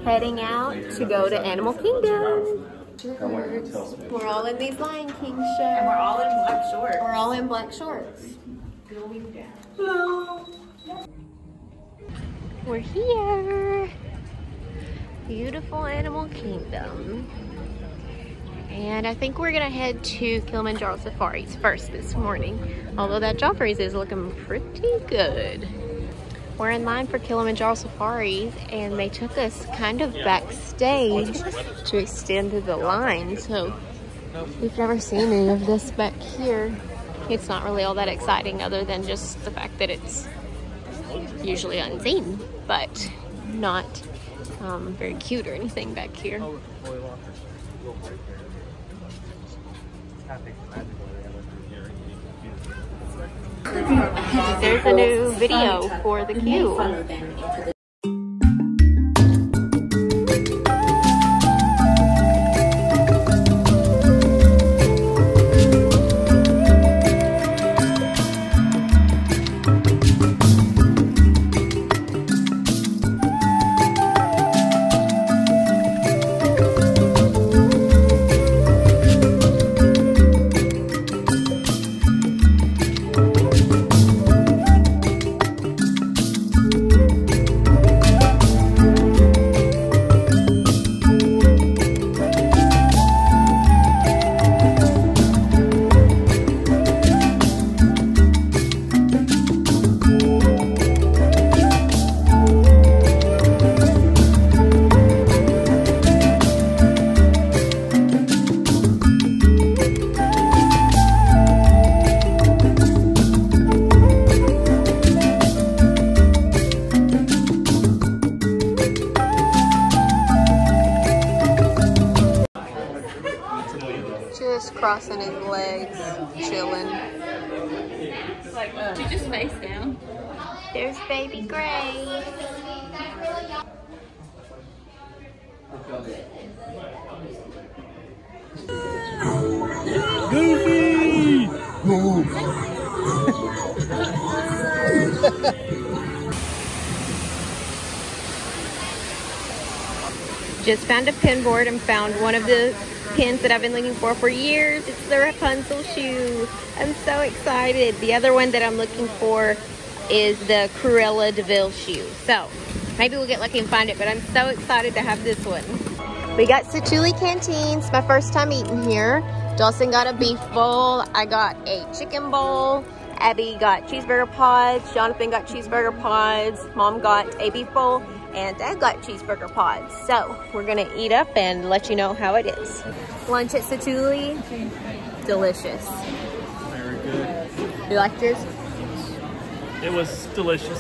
heading out to go to Animal Kingdom. We're all in these Lion King shirts. And we're all in black shorts. We're all in black shorts. Hello. We're here. Beautiful Animal Kingdom. And I think we're gonna head to Kilimanjaro Safaris first this morning. Although that Joffrey's is looking pretty good. We're in line for Kilimanjaro Safaris and they took us kind of backstage to extend the line. So we've never seen any of this back here. It's not really all that exciting other than just the fact that it's usually unseen, but not very cute or anything back here. There's a new video for the queue. Just crossing his legs, chilling. She just face down. There's baby Gray. Goofy! Just found a pin board and found one of the pins that I've been looking for years. It's the Rapunzel shoe. I'm so excited. The other one that I'm looking for is the Cruella de Vil shoe. So maybe we'll get lucky and find it, but I'm so excited to have this one. We got Satuli Canteen. It's my first time eating here. Dawson got a beef bowl. I got a chicken bowl. Abby got cheeseburger pods. Jonathan got cheeseburger pods. Mom got a beef bowl. And Dad got cheeseburger pods. So we're gonna eat up and let you know how it is. Lunch at Satuli, delicious. Very good. You liked yours? It was delicious.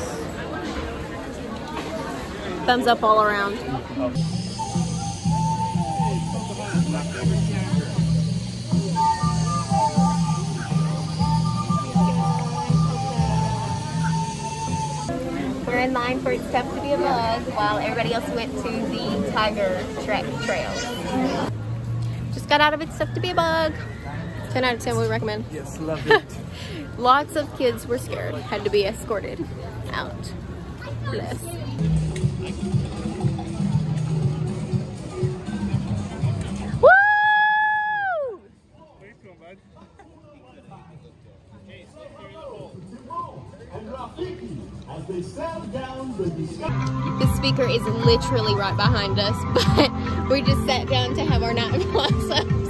Thumbs up all around. We're in line for It's Tough to Be a Bug while everybody else went to the Tiger Trek Trail. Just got out of It's Tough to Be a Bug. 10 out of 10 we recommend. Yes, love it. Lots of kids were scared, had to be escorted out. Bless. Woo! The speaker is literally right behind us, but we just sat down to have our night blossoms.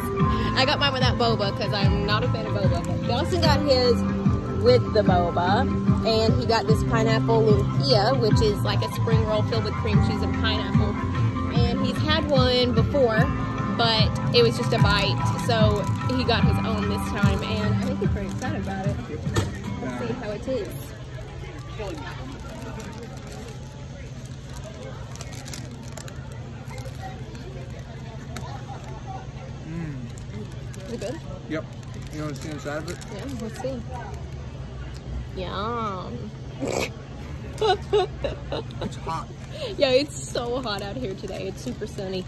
I got mine without boba because I'm not a fan of boba. But Dawson got his with the boba, and he got this pineapple lumpia, which is like a spring roll filled with cream cheese and pineapple. And he's had one before, but it was just a bite, so he got his own this time, and I think he's pretty excited about it. Let's see how it is. Is it good? Yep. You want to see inside of it? Yeah, let's see. Yum. It's hot. Yeah, it's so hot out here today. It's super sunny.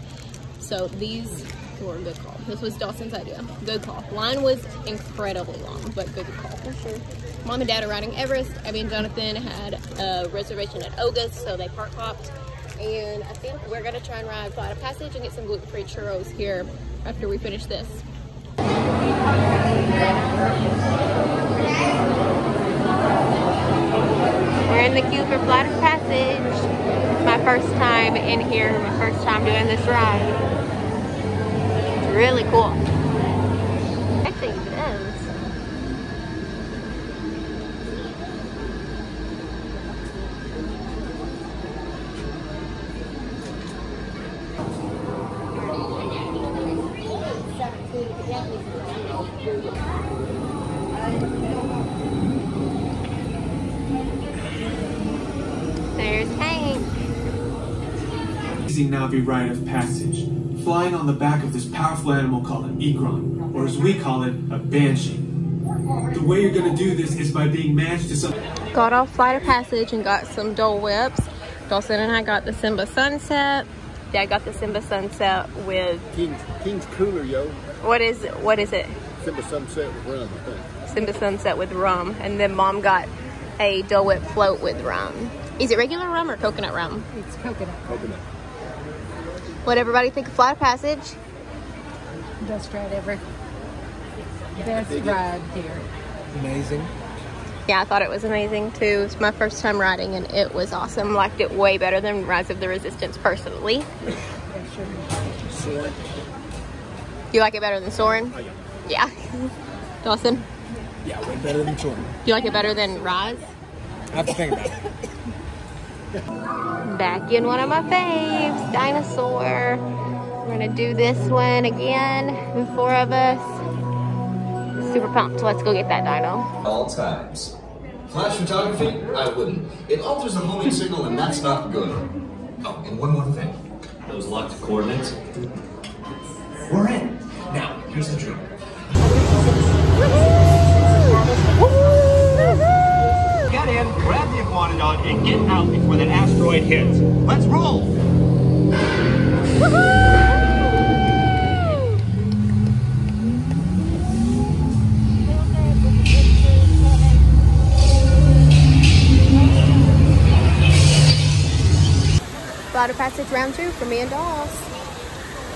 So these were a good call. This was Dawson's idea. Good call. Line was incredibly long, but good call for sure. Mom and Dad are riding Everest. Abby and Jonathan had a reservation at August, so they park hopped. And I think we're gonna try and ride Flight of Passage and get some gluten-free churros here after we finish this. We're in the queue for Flight of Passage. It's my first time in here, my first time doing this ride. It's really cool. I think it is. There's Hank. Amazing Navi rite of passage, flying on the back of this powerful animal called an egron, or as we call it, a banshee. The way you're gonna do this is by being matched to some... Got off Flight of Passage and got some Dole Whips. Dawson and I got the Simba Sunset. Dad got the Simba Sunset with... King's Cooler, yo. What is it? Simba Sunset with rum, I think. Simba Sunset with rum. And then Mom got a Dole Whip float with rum. Is it regular rum or coconut rum? It's coconut. Coconut. What'd everybody think of Flight of Passage? Best ride ever. Best ride here. Amazing. Yeah, I thought it was amazing too. It's my first time riding and it was awesome. Liked it way better than Rise of the Resistance personally. Soaring. You like it better than Soarin'? Oh, yeah. Yeah. Dawson? Yeah, way better than Soaring. You like it better than Rise? I have to think about it. Back in one of my faves, Dinosaur. We're gonna do this one again, 4 of us. Super pumped. Let's go get that dino. All times. Flash photography? I wouldn't. It alters the homing signal and that's not good. Oh, and one more thing. Those locked coordinates. We're in. Now, here's the drill. Get in, grab the iguanodon, and get out before that asteroid hits. Let's roll! Flight of Passage round 2 for me and Dawes.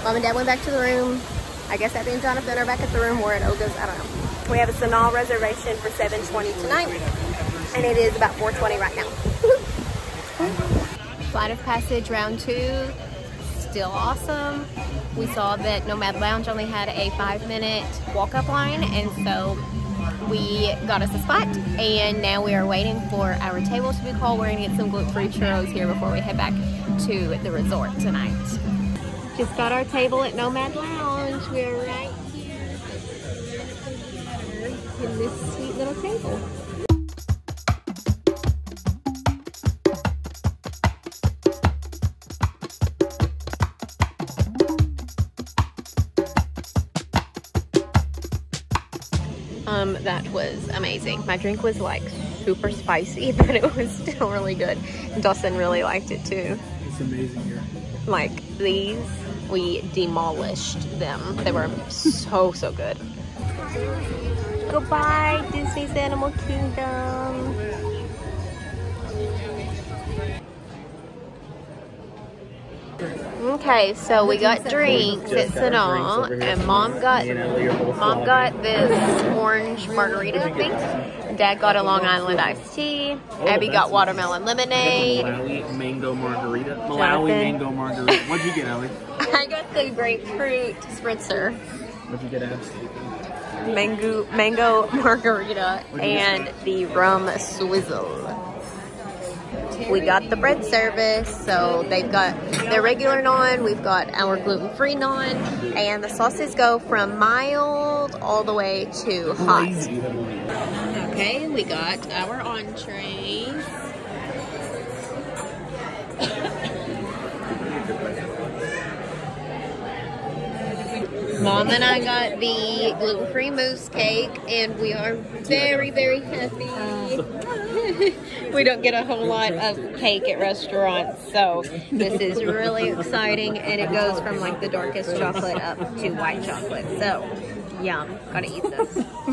Mom and Dad went back to the room. I guess Abby and Jonathan are back at the room. We're at Olga's. I don't know. We have a Sanal reservation for 7:20 tonight, and it is about 4:20 right now. Flight of Passage round 2, still awesome. We saw that Nomad Lounge only had a 5-minute walk-up line, and so we got us a spot, and now we are waiting for our table to be called. We're gonna get some gluten-free churros here before we head back to the resort tonight. Just got our table at Nomad Lounge. We're right here in this sweet little table. That was amazing. My drink was like super spicy, but it was still really good. Dawson really liked it too. It's amazing here. Like these, we demolished them. They were so good. Goodbye, Disney's Animal Kingdom. Okay, so we got drinks at Sanal, and Mom got this orange margarita, I think. Dad got a Long Island iced tea. Abby got watermelon lemonade. Malawi mango margarita. Malawi mango margarita. What'd you get, Ellie? I got the grapefruit spritzer. What'd you get, Abs? Mango margarita and the rum swizzle. We got the bread service, so they've got their regular naan, we've got our gluten-free naan, and the sauces go from mild all the way to hot. Okay, we got our entrees. Mom and I got the gluten-free mousse cake, and we are very happy. We don't get a whole lot of cake at restaurants, so this is really exciting, and it goes from like the darkest chocolate up to white chocolate. So, yum. Gotta eat this.